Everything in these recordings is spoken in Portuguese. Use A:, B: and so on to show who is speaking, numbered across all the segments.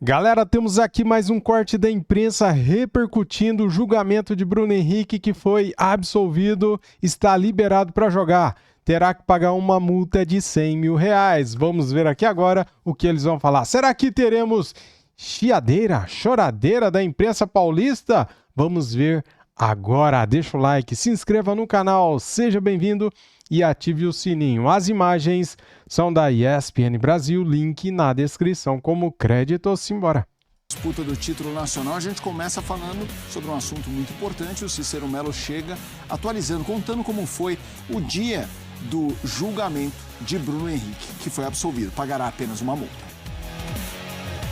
A: Galera, temos aqui mais um corte da imprensa repercutindo o julgamento de Bruno Henrique, que foi absolvido, está liberado para jogar. Terá que pagar uma multa de R$100 mil. Vamos ver aqui agora o que eles vão falar. Será que teremos chiadeira, choradeira da imprensa paulista? Vamos ver agora. Deixa o like, se inscreva no canal, seja bem-vindo e ative o sininho. As imagens são da ESPN Brasil, link na descrição como crédito. Simbora.
B: Disputa do título nacional, a gente começa falando sobre um assunto muito importante. O Cícero Melo chega atualizando, contando como foi o dia do julgamento de Bruno Henrique, que foi absolvido. Pagará apenas uma multa.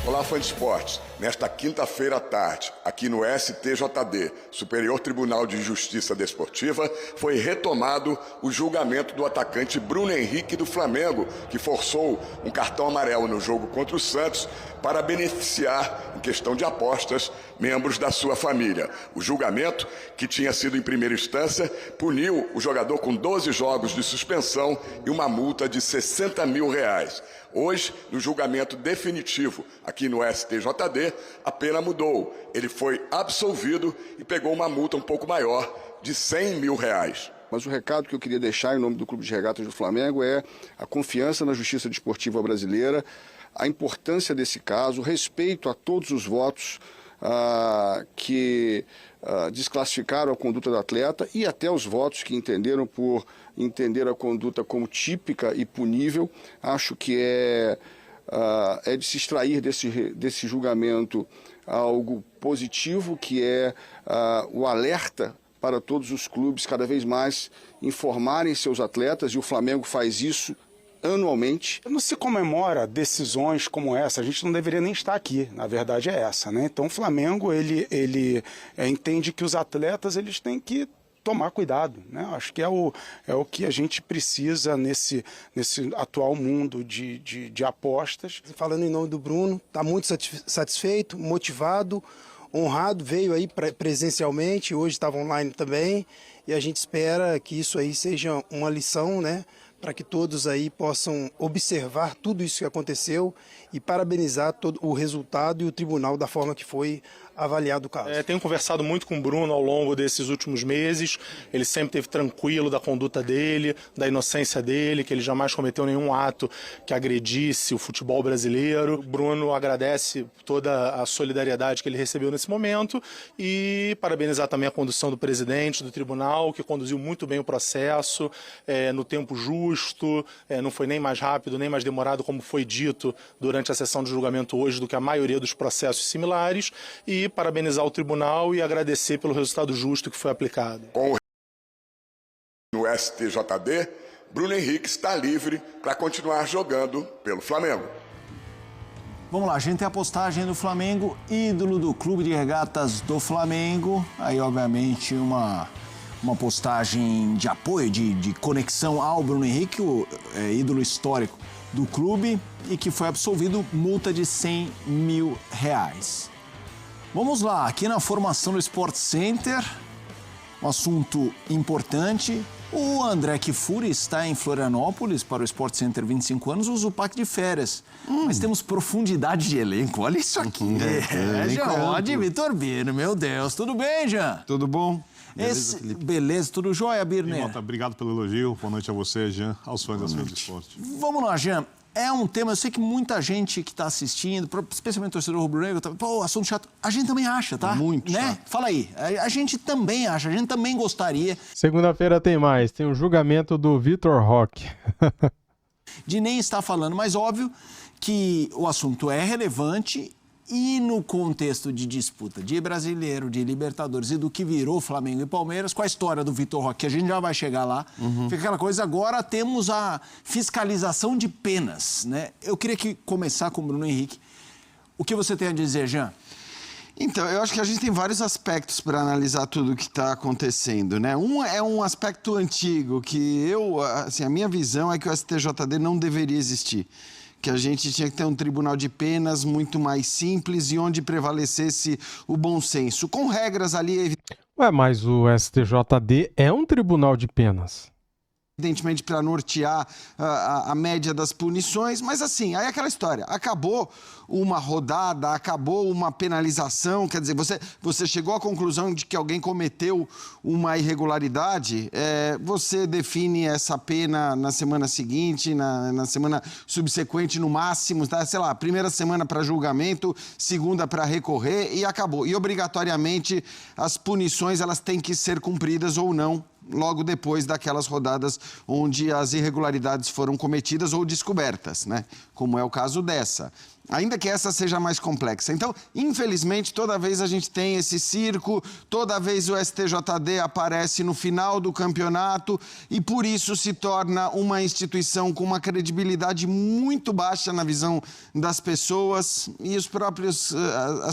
C: Olá, fã de esportes. Nesta quinta-feira à tarde, aqui no STJD, Superior Tribunal de Justiça Desportiva, foi retomado o julgamento do atacante Bruno Henrique do Flamengo, que forçou um cartão amarelo no jogo contra o Santos para beneficiar, em questão de apostas, membros da sua família. O julgamento, que tinha sido em primeira instância, puniu o jogador com 12 jogos de suspensão e uma multa de R$60 mil. Hoje, no julgamento definitivo aqui no STJD, a pena mudou. Ele foi absolvido e pegou uma multa um pouco maior de R$100 mil.
D: Mas o recado que eu queria deixar em nome do Clube de Regatas do Flamengo é a confiança na justiça desportiva brasileira, a importância desse caso, o respeito a todos os votos que desclassificaram a conduta do atleta e até os votos que entenderam por entender a conduta como típica e punível. Acho que é de se extrair desse julgamento algo positivo, que é o alerta para todos os clubes cada vez mais informarem seus atletas, e o Flamengo faz isso anualmente.
E: Não se comemora decisões como essa, a gente não deveria nem estar aqui, na verdade é essa, né? Então o Flamengo, ele entende que os atletas eles têm que tomar cuidado, né? Acho que é o que a gente precisa nesse atual mundo de apostas.
F: Falando em nome do Bruno, está muito satisfeito, motivado, honrado, veio aí presencialmente, hoje estava online também, e a gente espera que isso aí seja uma lição, né? Para que todos aí possam observar tudo isso que aconteceu e parabenizar todo o resultado e o tribunal da forma que foi avaliado o caso.
G: Tenho conversado muito com o Bruno ao longo desses últimos meses. Ele sempre esteve tranquilo da conduta dele, da inocência dele, que ele jamais cometeu nenhum ato que agredisse o futebol brasileiro. O Bruno agradece toda a solidariedade que ele recebeu nesse momento e parabenizar também a condução do presidente do tribunal, que conduziu muito bem o processo, no tempo justo, não foi nem mais rápido, nem mais demorado, como foi dito durante a sessão de julgamento hoje, do que a maioria dos processos similares, e parabenizar o tribunal e agradecer pelo resultado justo que foi aplicado.
C: No STJD, Bruno Henrique está livre para continuar jogando pelo Flamengo.
B: Vamos lá, a gente tem a postagem do Flamengo, ídolo do Clube de Regatas do Flamengo. Aí, obviamente, uma postagem de apoio, de conexão ao Bruno Henrique, o ídolo histórico do clube, e que foi absolvido, multa de R$100 mil. Vamos lá, aqui na formação do Sport Center, um assunto importante. O André Kfouri está em Florianópolis para o Sport Center 25 anos, usa o pack de férias. Mas temos profundidade de elenco, olha isso aqui. Jean, Vitor Birner, meu Deus. Tudo bem, Jean?
H: Tudo bom?
B: Beleza, tudo jóia, Birner?
H: Obrigado pelo elogio, boa noite a você, Jean, aos fãs das fãs de esporte.
B: Vamos lá, Jean. É um tema, eu sei que muita gente que está assistindo, especialmente o torcedor rubro-negro, pô, assunto chato. A gente também acha, tá?
H: Muito chato.
B: Fala aí, a gente também acha, a gente também gostaria.
A: Segunda-feira tem mais, tem o julgamento do Vitor Roque.
B: De nem estar falando, mas óbvio que o assunto é relevante. E no contexto de disputa de brasileiro, de Libertadores e do que virou Flamengo e Palmeiras, com a história do Vitor Roque, que a gente já vai chegar lá, fica aquela coisa, agora temos a fiscalização de penas, né? Eu queria começar com o Bruno Henrique. O que você tem a dizer, Jean?
I: Então, eu acho que a gente tem vários aspectos para analisar tudo o que está acontecendo, né? Um é um aspecto antigo, que a minha visão é que o STJD não deveria existir. Que a gente tinha que ter um tribunal de penas muito mais simples e onde prevalecesse o bom senso, com regras ali...
A: Ué, mas o STJD é um tribunal de penas.
I: evidentemente para nortear a média das punições, mas assim, aí é aquela história, acabou uma rodada, acabou uma penalização, quer dizer, você chegou à conclusão de que alguém cometeu uma irregularidade, você define essa pena na semana seguinte, na semana subsequente no máximo, tá? Sei lá, primeira semana para julgamento, segunda para recorrer e acabou. E obrigatoriamente as punições elas têm que ser cumpridas ou não, logo depois daquelas rodadas onde as irregularidades foram cometidas ou descobertas, né? Como é o caso dessa. Ainda que essa seja mais complexa. Então, infelizmente, toda vez a gente tem esse circo, toda vez o STJD aparece no final do campeonato e por isso se torna uma instituição com uma credibilidade muito baixa na visão das pessoas e as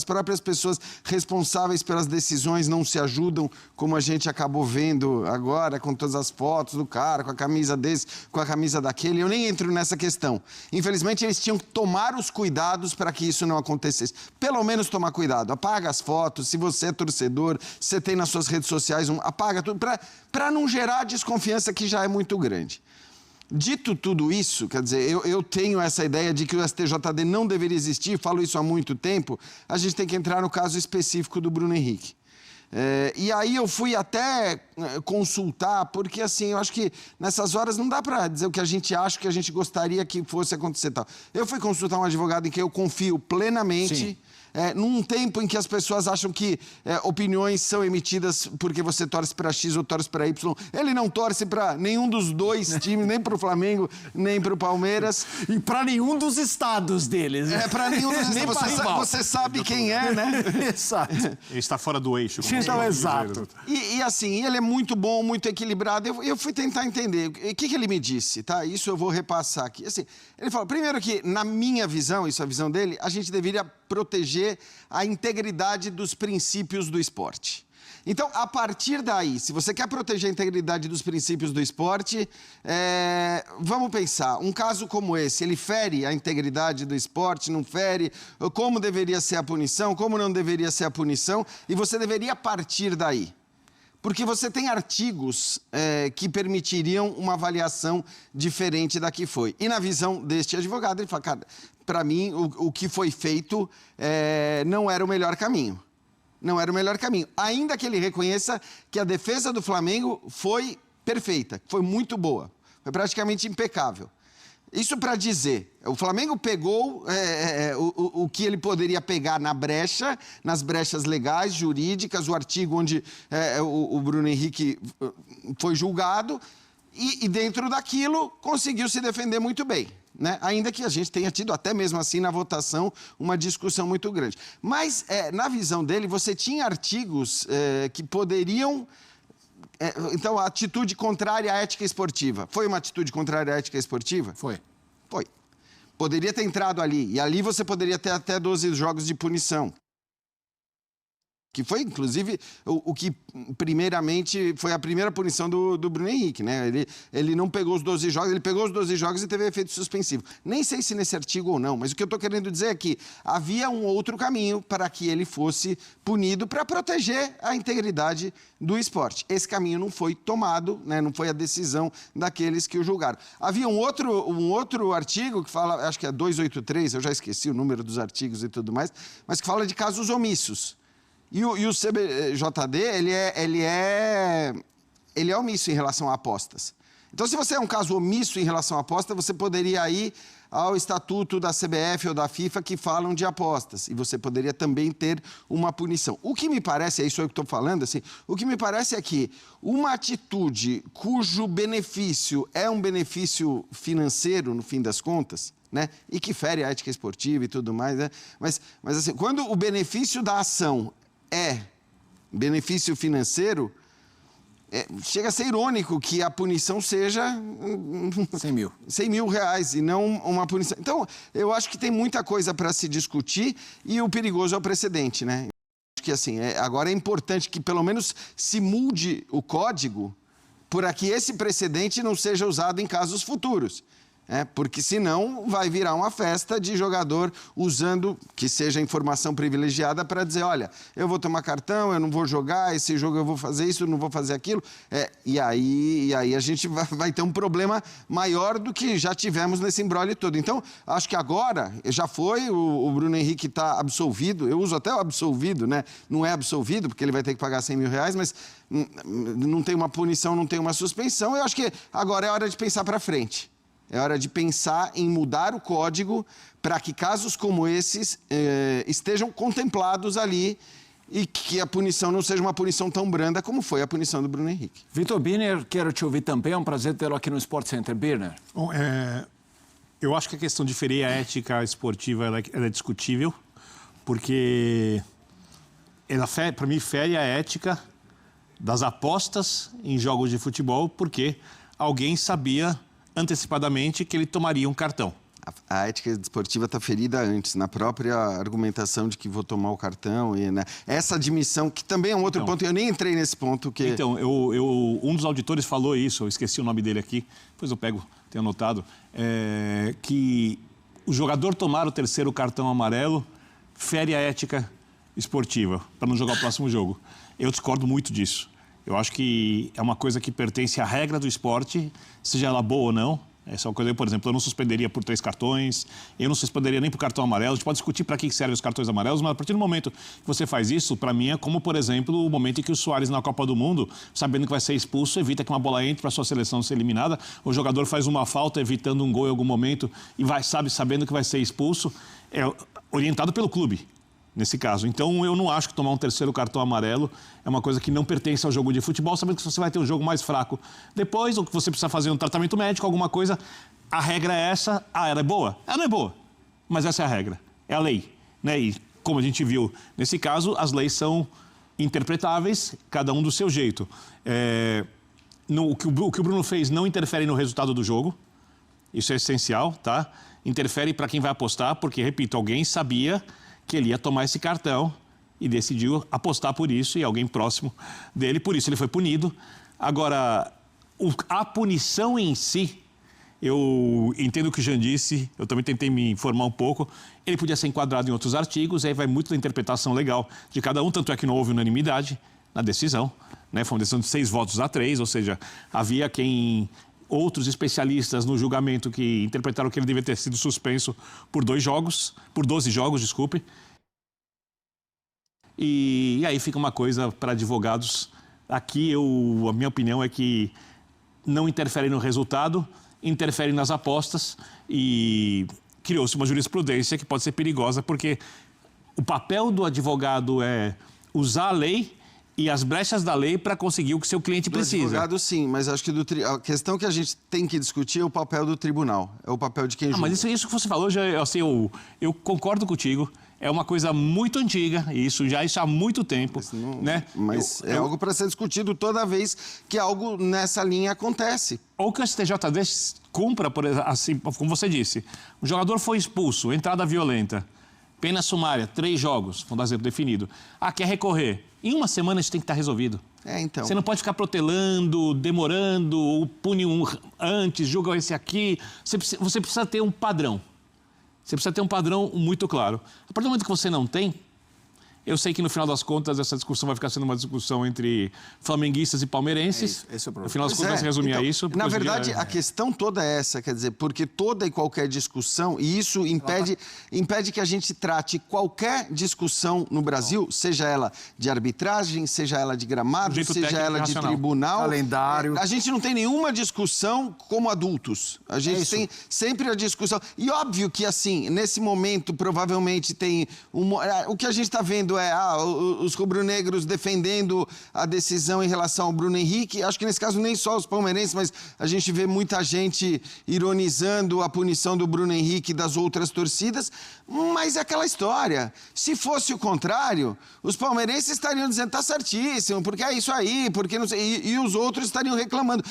I: próprias pessoas responsáveis pelas decisões não se ajudam, como a gente acabou vendo agora com todas as fotos do cara, com a camisa desse, com a camisa daquele. Eu nem entro nessa questão. Infelizmente, eles tinham que tomar os cuidados para que isso não acontecesse. Pelo menos tomar cuidado. Apaga as fotos. Se você é torcedor, você tem nas suas redes sociais, apaga tudo para não gerar desconfiança que já é muito grande. Dito tudo isso, quer dizer, eu tenho essa ideia de que o STJD não deveria existir, falo isso há muito tempo, a gente tem que entrar no caso específico do Bruno Henrique. E aí eu fui até consultar, porque assim, eu acho que nessas horas não dá para dizer o que a gente acha, o que a gente gostaria que fosse acontecer tal. Eu fui consultar um advogado em quem eu confio plenamente, num tempo em que as pessoas acham que opiniões são emitidas porque você torce para X ou torce para Y. Ele não torce para nenhum dos dois times, nem para o Flamengo, nem para o Palmeiras.
B: E para nenhum dos estados deles.
I: Para nenhum dos estados. Você sabe quem é, né?
B: Exato.
H: Ele está fora do eixo.
B: Então, exato.
I: E assim, ele é muito bom, muito equilibrado. Eu fui tentar entender. O que ele me disse, tá? Isso eu vou repassar aqui. Assim, ele falou, primeiro que, na minha visão, isso é a visão dele, a gente deveria proteger a integridade dos princípios do esporte. Então, a partir daí, se você quer proteger a integridade dos princípios do esporte, vamos pensar, um caso como esse, ele fere a integridade do esporte, não fere? Como deveria ser a punição, como não deveria ser a punição? E você deveria partir daí. Porque você tem artigos que permitiriam uma avaliação diferente da que foi. E na visão deste advogado, ele fala, cara, para mim, o que foi feito não era o melhor caminho. Não era o melhor caminho. Ainda que ele reconheça que a defesa do Flamengo foi perfeita, foi muito boa, foi praticamente impecável. Isso para dizer, o Flamengo pegou o que ele poderia pegar na brecha, nas brechas legais, jurídicas, o artigo onde o Bruno Henrique foi julgado, e dentro daquilo conseguiu se defender muito bem. Né? Ainda que a gente tenha tido, até mesmo assim, na votação, uma discussão muito grande. Mas, na visão dele, você tinha artigos que poderiam... Então, a atitude contrária à ética esportiva. Foi uma atitude contrária à ética esportiva?
B: Foi.
I: Foi. Poderia ter entrado ali. E ali você poderia ter até 12 jogos de punição. Que foi, inclusive, o que, primeiramente, foi a primeira punição do Bruno Henrique, né? Ele não pegou os 12 jogos, ele pegou os 12 jogos e teve efeito suspensivo. Nem sei se nesse artigo ou não, mas o que eu estou querendo dizer é que havia um outro caminho para que ele fosse punido para proteger a integridade do esporte. Esse caminho não foi tomado, né? Não foi a decisão daqueles que o julgaram. Havia um outro artigo que fala, acho que é 283, eu já esqueci o número dos artigos e tudo mais, mas que fala de casos omissos. E o CBJD, ele é omisso em relação a apostas. Então, se você é um caso omisso em relação a aposta, você poderia ir ao estatuto da CBF ou da FIFA que falam de apostas. E você poderia também ter uma punição. O que me parece, é isso aí que eu estou falando, assim, o que me parece é que uma atitude cujo benefício é um benefício financeiro, no fim das contas, né? E que fere a ética esportiva e tudo mais, né? Mas assim, quando o benefício da ação é benefício financeiro, chega a ser irônico que a punição seja 100 mil reais e não uma punição. Então, eu acho que tem muita coisa para se discutir e o perigoso é o precedente, né? Acho que assim, agora é importante que pelo menos se mude o código para que esse precedente não seja usado em casos futuros. Porque senão vai virar uma festa de jogador usando que seja informação privilegiada para dizer, olha, eu vou tomar cartão, eu não vou jogar, esse jogo eu vou fazer isso, eu não vou fazer aquilo. E aí a gente vai ter um problema maior do que já tivemos nesse imbróglio todo. Então, acho que agora já foi, o Bruno Henrique está absolvido, eu uso até o absolvido, né? Não é absolvido, porque ele vai ter que pagar R$100 mil, mas não tem uma punição, não tem uma suspensão. Eu acho que agora é hora de pensar para frente. É hora de pensar em mudar o código para que casos como esses estejam contemplados ali e que a punição não seja uma punição tão branda como foi a punição do Bruno Henrique.
B: Vitor Birner, quero te ouvir também. É um prazer tê-lo aqui no Sport Center. Birner.
J: Bom, eu acho que a questão de ferir a ética esportiva ela é discutível, porque ela, para mim, fere a ética das apostas em jogos de futebol, porque alguém sabia antecipadamente que ele tomaria um cartão.
I: A ética esportiva está ferida antes, na própria argumentação de que vou tomar o cartão. Né? Essa admissão, que também é um outro ponto, eu nem entrei nesse ponto.
J: Então, um dos auditores falou isso, eu esqueci o nome dele aqui, depois eu tenho anotado, que o jogador tomar o terceiro cartão amarelo fere a ética esportiva, para não jogar o próximo jogo. Eu discordo muito disso. Eu acho que é uma coisa que pertence à regra do esporte, seja ela boa ou não. Essa é uma coisa, por exemplo, eu não suspenderia por 3 cartões, eu não suspenderia nem por cartão amarelo. A gente pode discutir para que servem os cartões amarelos, mas a partir do momento que você faz isso, para mim é como, por exemplo, o momento em que o Suárez na Copa do Mundo, sabendo que vai ser expulso, evita que uma bola entre para a sua seleção ser eliminada. O jogador faz uma falta evitando um gol em algum momento e sabendo que vai ser expulso, é orientado pelo clube. Nesse caso. Então, eu não acho que tomar um terceiro cartão amarelo é uma coisa que não pertence ao jogo de futebol, sabendo que você vai ter um jogo mais fraco depois, ou que você precisa fazer um tratamento médico, alguma coisa. A regra é essa. Ela é boa? Ela não é boa, mas essa é a regra. É a lei. Né? E, como a gente viu nesse caso, as leis são interpretáveis, cada um do seu jeito. O que o Bruno fez não interfere no resultado do jogo. Isso é essencial, tá? Interfere para quem vai apostar, porque, repito, alguém sabia que ele ia tomar esse cartão e decidiu apostar por isso, e alguém próximo dele, por isso ele foi punido. Agora, a punição em si, eu entendo o que o Jean disse, eu também tentei me informar um pouco, ele podia ser enquadrado em outros artigos, aí vai muito da interpretação legal de cada um, tanto é que não houve unanimidade na decisão, né? Foi uma decisão de 6-3, ou seja, havia outros especialistas no julgamento que interpretaram que ele devia ter sido suspenso por 12 jogos, desculpe. E aí fica uma coisa para advogados. Aqui, a minha opinião é que não interfere no resultado, interfere nas apostas e criou-se uma jurisprudência que pode ser perigosa, porque o papel do advogado é usar a lei e as brechas da lei para conseguir o que seu cliente precisa.
I: Do advogado, sim, mas acho que a questão que a gente tem que discutir é o papel do tribunal, é o papel de quem julga.
J: Mas isso que você falou, assim, eu concordo contigo, é uma coisa muito antiga, isso há muito tempo.
I: Mas é algo para ser discutido toda vez que algo nessa linha acontece.
J: Ou que o STJD cumpra, assim, como você disse, o jogador foi expulso, entrada violenta, pena sumária, 3 jogos, vamos dar exemplo definido. Quer recorrer. Em uma semana isso tem que estar resolvido.
I: Então.
J: Você não pode ficar protelando, demorando, ou pune um antes, julga esse aqui. Você precisa ter um padrão. Você precisa ter um padrão muito claro. A partir do momento que você não tem, eu sei que no final das contas essa discussão vai ficar sendo uma discussão entre flamenguistas e palmeirenses.
B: Esse é o problema.
J: No final das contas vai se resumir a isso.
I: Na verdade, a questão toda é essa, quer dizer, porque toda e qualquer discussão, e isso impede que a gente trate qualquer discussão no Brasil, seja ela de arbitragem, seja ela de gramado, seja ela de tribunal.
B: Calendário.
I: A gente não tem nenhuma discussão como adultos. A gente tem sempre a discussão. E óbvio que, assim, nesse momento, provavelmente tem... O que a gente está vendo os rubro-negros defendendo a decisão em relação ao Bruno Henrique. Acho que nesse caso nem só os palmeirenses, mas a gente vê muita gente ironizando a punição do Bruno Henrique e das outras torcidas. Mas é aquela história. Se fosse o contrário, os palmeirenses estariam dizendo tá certíssimo, porque é isso aí, porque não sei, e os outros estariam reclamando.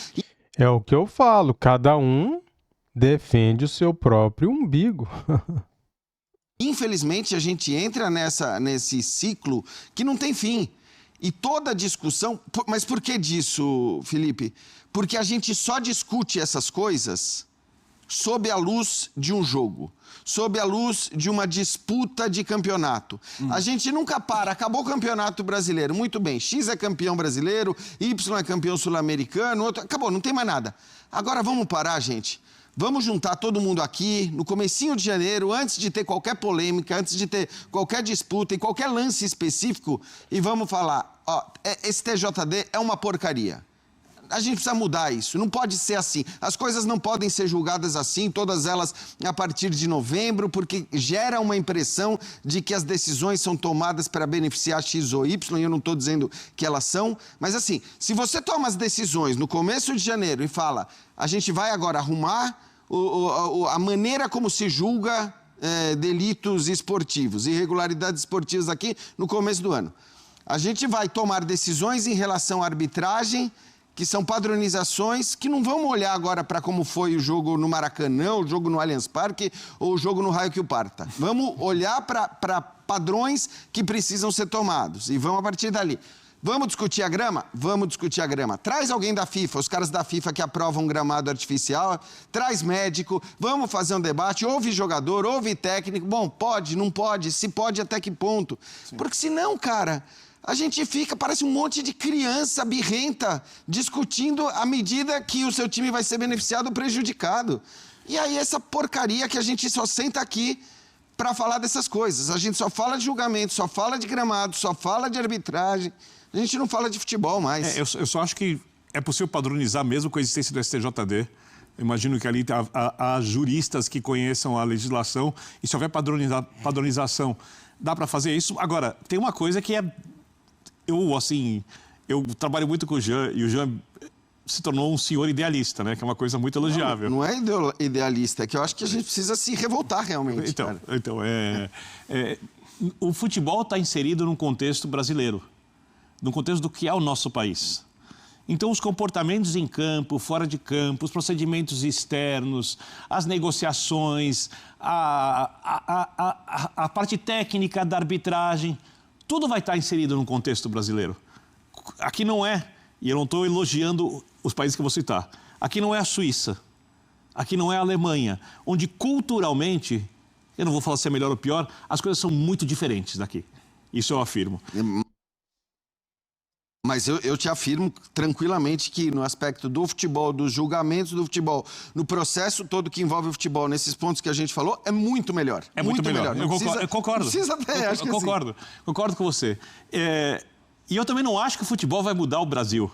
A: É o que eu falo, cada um defende o seu próprio umbigo.
I: Infelizmente, a gente entra nesse ciclo que não tem fim. E toda discussão... Mas por que disso, Felipe? Porque a gente só discute essas coisas sob a luz de um jogo, sob a luz de uma disputa de campeonato. A gente nunca para, acabou o campeonato brasileiro, muito bem, X é campeão brasileiro, Y é campeão sul-americano, outro... acabou, não tem mais nada. Agora vamos parar, gente. Vamos juntar todo mundo aqui no comecinho de janeiro, antes de ter qualquer polêmica, antes de ter qualquer disputa e qualquer lance específico, e vamos falar, ó, esse TJD é uma porcaria. A gente precisa mudar isso, não pode ser assim. As coisas não podem ser julgadas assim, todas elas a partir de novembro, porque gera uma impressão de que as decisões são tomadas para beneficiar X ou Y, e eu não estou dizendo que elas são, mas assim, se você toma as decisões no começo de janeiro e fala, a gente vai agora arrumar a maneira como se julga delitos esportivos, irregularidades esportivas aqui no começo do ano. A gente vai tomar decisões em relação à arbitragem, que são padronizações que não vamos olhar agora para como foi o jogo no Maracanã, o jogo no Allianz Parque ou o jogo no Raio que o parta. Vamos olhar para padrões que precisam ser tomados e vamos a partir dali. Vamos discutir a grama? Vamos discutir a grama. Traz alguém da FIFA, os caras da FIFA que aprovam um gramado artificial, traz médico, vamos fazer um debate, ouve jogador, ouve técnico. Bom, pode, não pode, se pode até que ponto. Sim. Porque senão, cara, a gente fica, parece um monte de criança birrenta discutindo à medida que o seu time vai ser beneficiado ou prejudicado. E aí essa porcaria que a gente só senta aqui para falar dessas coisas. A gente só fala de julgamento, só fala de gramado, só fala de arbitragem. A gente não fala de futebol mais.
J: Eu só acho que é possível padronizar mesmo com a existência do STJD. Eu imagino que ali há juristas que conheçam a legislação e se houver padronização, dá para fazer isso. Agora, tem uma coisa que é... Eu trabalho muito com o Jean e o Jean se tornou um senhor idealista, né? Que é uma coisa muito elogiável.
I: Não é idealista, é que eu acho que a gente precisa se revoltar realmente.
J: O futebol está inserido num contexto brasileiro, no contexto do que é o nosso país. Então, os comportamentos em campo, fora de campo, os procedimentos externos, as negociações, a parte técnica da arbitragem, tudo vai estar inserido num contexto brasileiro. Aqui não é, e eu não estou elogiando os países que eu vou citar, aqui não é a Suíça, aqui não é a Alemanha, onde culturalmente, eu não vou falar se é melhor ou pior, as coisas são muito diferentes daqui. Isso eu afirmo.
I: Mas eu te afirmo tranquilamente que no aspecto do futebol, dos julgamentos do futebol, no processo todo que envolve o futebol, nesses pontos que a gente falou, é muito melhor.
J: É muito melhor. Eu concordo.
I: Precisa até, acho que
J: concordo. Concordo com você. E eu também não acho que o futebol vai mudar o Brasil.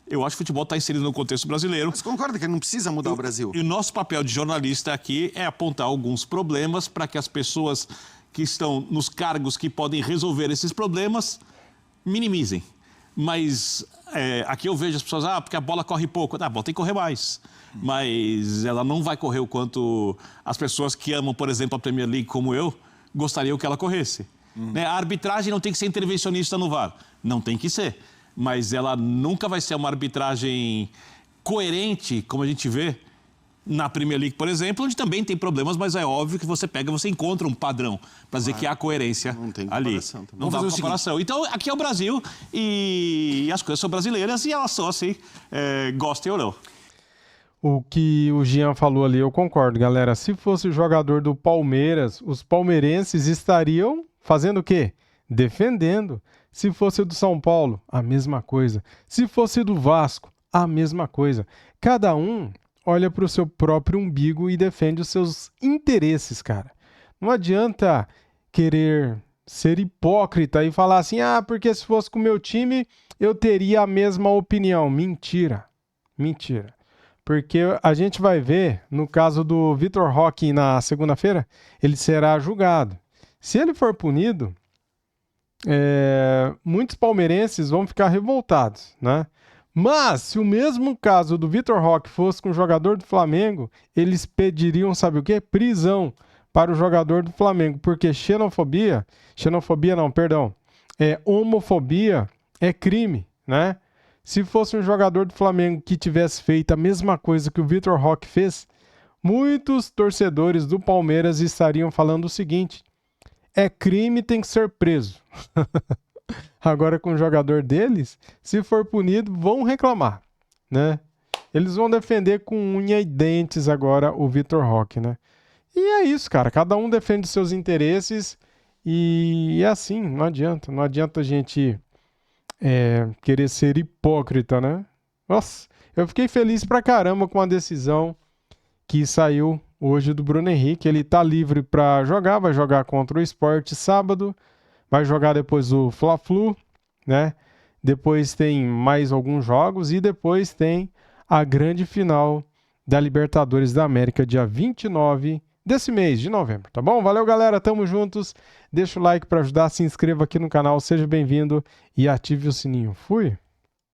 J: Eu acho que o futebol está inserido no contexto brasileiro.
I: Mas concorda que não precisa mudar o Brasil?
J: E o nosso papel de jornalista aqui é apontar alguns problemas para que as pessoas que estão nos cargos que podem resolver esses problemas minimizem. Mas aqui eu vejo as pessoas, porque a bola corre pouco. A bola tem que correr mais. Mas ela não vai correr o quanto as pessoas que amam, por exemplo, a Premier League como eu, gostariam que ela corresse. Né? A arbitragem não tem que ser intervencionista no VAR. Não tem que ser. Mas ela nunca vai ser uma arbitragem coerente, como a gente vê na Premier League, por exemplo, onde também tem problemas, mas é óbvio que você encontra um padrão para dizer que há coerência ali. Não dá comparação. Então, aqui é o Brasil e as coisas são brasileiras e elas são assim, gostem ou não.
A: O que o Jean falou ali, eu concordo, galera. Se fosse o jogador do Palmeiras, os palmeirenses estariam fazendo o quê? Defendendo. Se fosse o do São Paulo, a mesma coisa. Se fosse do Vasco, a mesma coisa. Cada um olha para o seu próprio umbigo e defende os seus interesses, cara. Não adianta querer ser hipócrita e falar assim, porque se fosse com o meu time, eu teria a mesma opinião. Mentira. Mentira. Porque a gente vai ver, no caso do Vitor Roque na segunda-feira, ele será julgado. Se ele for punido, muitos palmeirenses vão ficar revoltados, né? Mas, se o mesmo caso do Vitor Roque fosse com o jogador do Flamengo, eles pediriam, sabe o quê? Prisão para o jogador do Flamengo, porque homofobia é crime, né? Se fosse um jogador do Flamengo que tivesse feito a mesma coisa que o Vitor Roque fez, muitos torcedores do Palmeiras estariam falando o seguinte: é crime, tem que ser preso. Agora com o jogador deles, se for punido, vão reclamar, né? Eles vão defender com unha e dentes agora o Vitor Roque, né? E é isso, cara. Cada um defende seus interesses e é assim, não adianta. Não adianta a gente querer ser hipócrita, né? Nossa, eu fiquei feliz pra caramba com a decisão que saiu hoje do Bruno Henrique. Ele tá livre pra jogar, vai jogar contra o Sport sábado, vai jogar depois o Fla-Flu, né? Depois tem mais alguns jogos e depois tem a grande final da Libertadores da América, dia 29 desse mês de novembro, tá bom? Valeu, galera, tamo juntos. Deixa o like para ajudar, se inscreva aqui no canal, seja bem-vindo e ative o sininho. Fui!